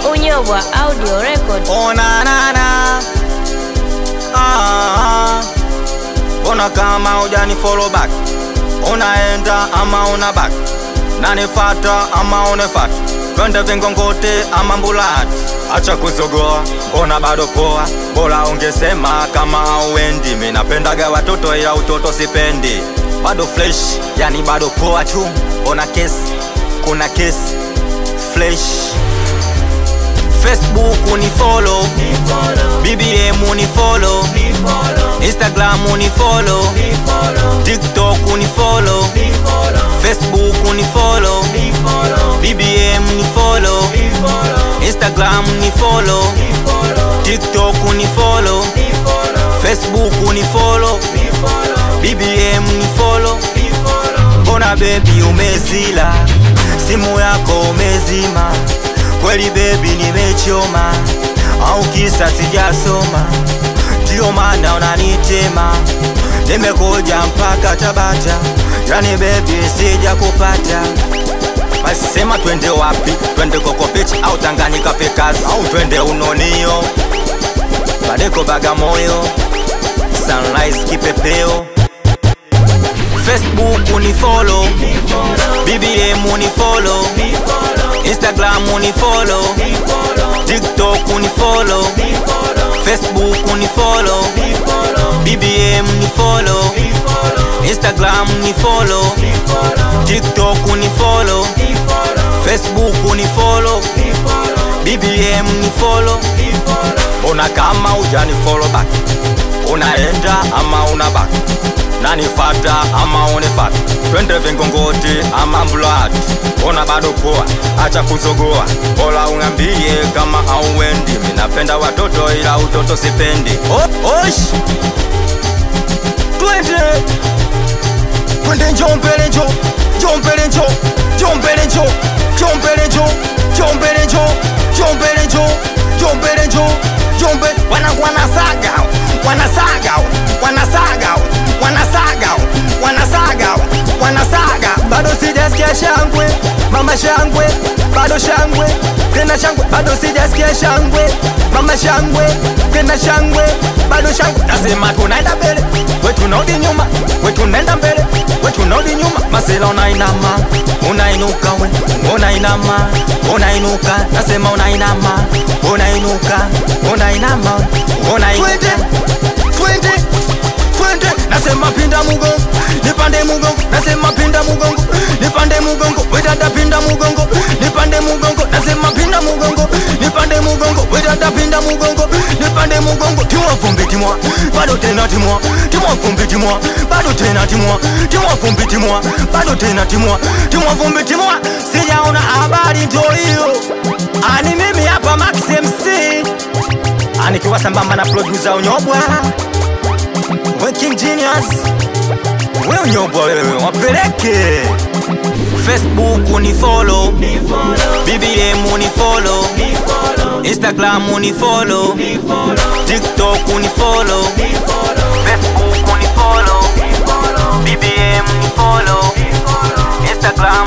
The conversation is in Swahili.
Unyobwa Audio Record. Oh na na na. Ona kama hujani follow back, unaenda ama una back, nanifata ama unefata, twende Vingunguti ama Mbulati. Acha kuzogoa, mbona bado poa, bora ungesema kama hauendi. Mimi napendaga watoto ila utoto sipendi. Bado fresh, yani bado poa tu. Ona kesi, kuna kesi fresh. Facebook unifollow, BBM unifollow, Instagram unifollow, TikTok unifollow, Facebook unifollow, BBM unifollow, Instagram unifollow, TikTok unifollow, Facebook unifollow, BBM unifollow. Bona baby umezila, simu yako umezima. Kweli baby nimechoma, au kisa sijasoma, ndio maana unanitema. Nimekuja mpaka Tabata, yani baby sija kupata. Basi sema twende wapi, twende Coco-Beach au Tanganyika Packers, au twende Unonio, Badeko Bagamoyo, Sunrise Kipepeo. Facebook unifollow, BBM unifollow, Instagram unifollow, TikTok unifollow, Facebook unifollow, BBM unifollow, Instagram unifollow, TikTok unifollow, Facebook unifollow, BBM unifollow. Ona kama hujani follow back, unaenda ama una back, nanifata ama unefata, twende Vingunguti ama Mbulati. Ona bado poa, acha kuzogoa, bora unambie kama hauendi. Mimi napenda watoto ila utoto sipendi. Osh, twende Njombele njo, Njombele njo, Njombele njo, Njombele njo, Njombele njo, Njombele njo, Njombele njo, Njombe. Wanasaga, wanasaga, wanasaga, wanasaga, wanasaga, wanasaga. Bado sijasikia shangwe, mama shangwe, bado shangwe, tena shangwe. Bado sijasikia shangwe, mama shangwe, tena shangwe, bado shangwe. Nasema tunaenda mbele, we tunarudi nyuma, we tunaenda mbele, we tunarudi nyuma. Masela unainama, unainuka we, unainama, unainuka. Nasema unainama, unainuka, unainama, unainuka. Twende, nasema pinda mugongo, nipande mugongo. Nasema pinda mugongo, nipande mugongo. We dada pinda mugongo, nipande mugongo. Nasema pinda mugongo, nipande mugongo. We dada pinda mugongo, nipande mugongo. Timwa vumbi timwa, bado tena timwa. Timwa vumbi timwa, bado tena timwa. Timwa vumbi timwa, bado tena timwa. Timwa vumbi timwa. Sijaona habari ndio hiyo. Ani mimi hapa Max MC, anikiwa sambamba na producer Unyobwa, we King Genius, we Unyobwa wewe wapeleke. Facebook unifollow, BBM unifollow, Instagram unifollow, TikTok unifollow, Facebook unifollow, BBM unifollow, Instagram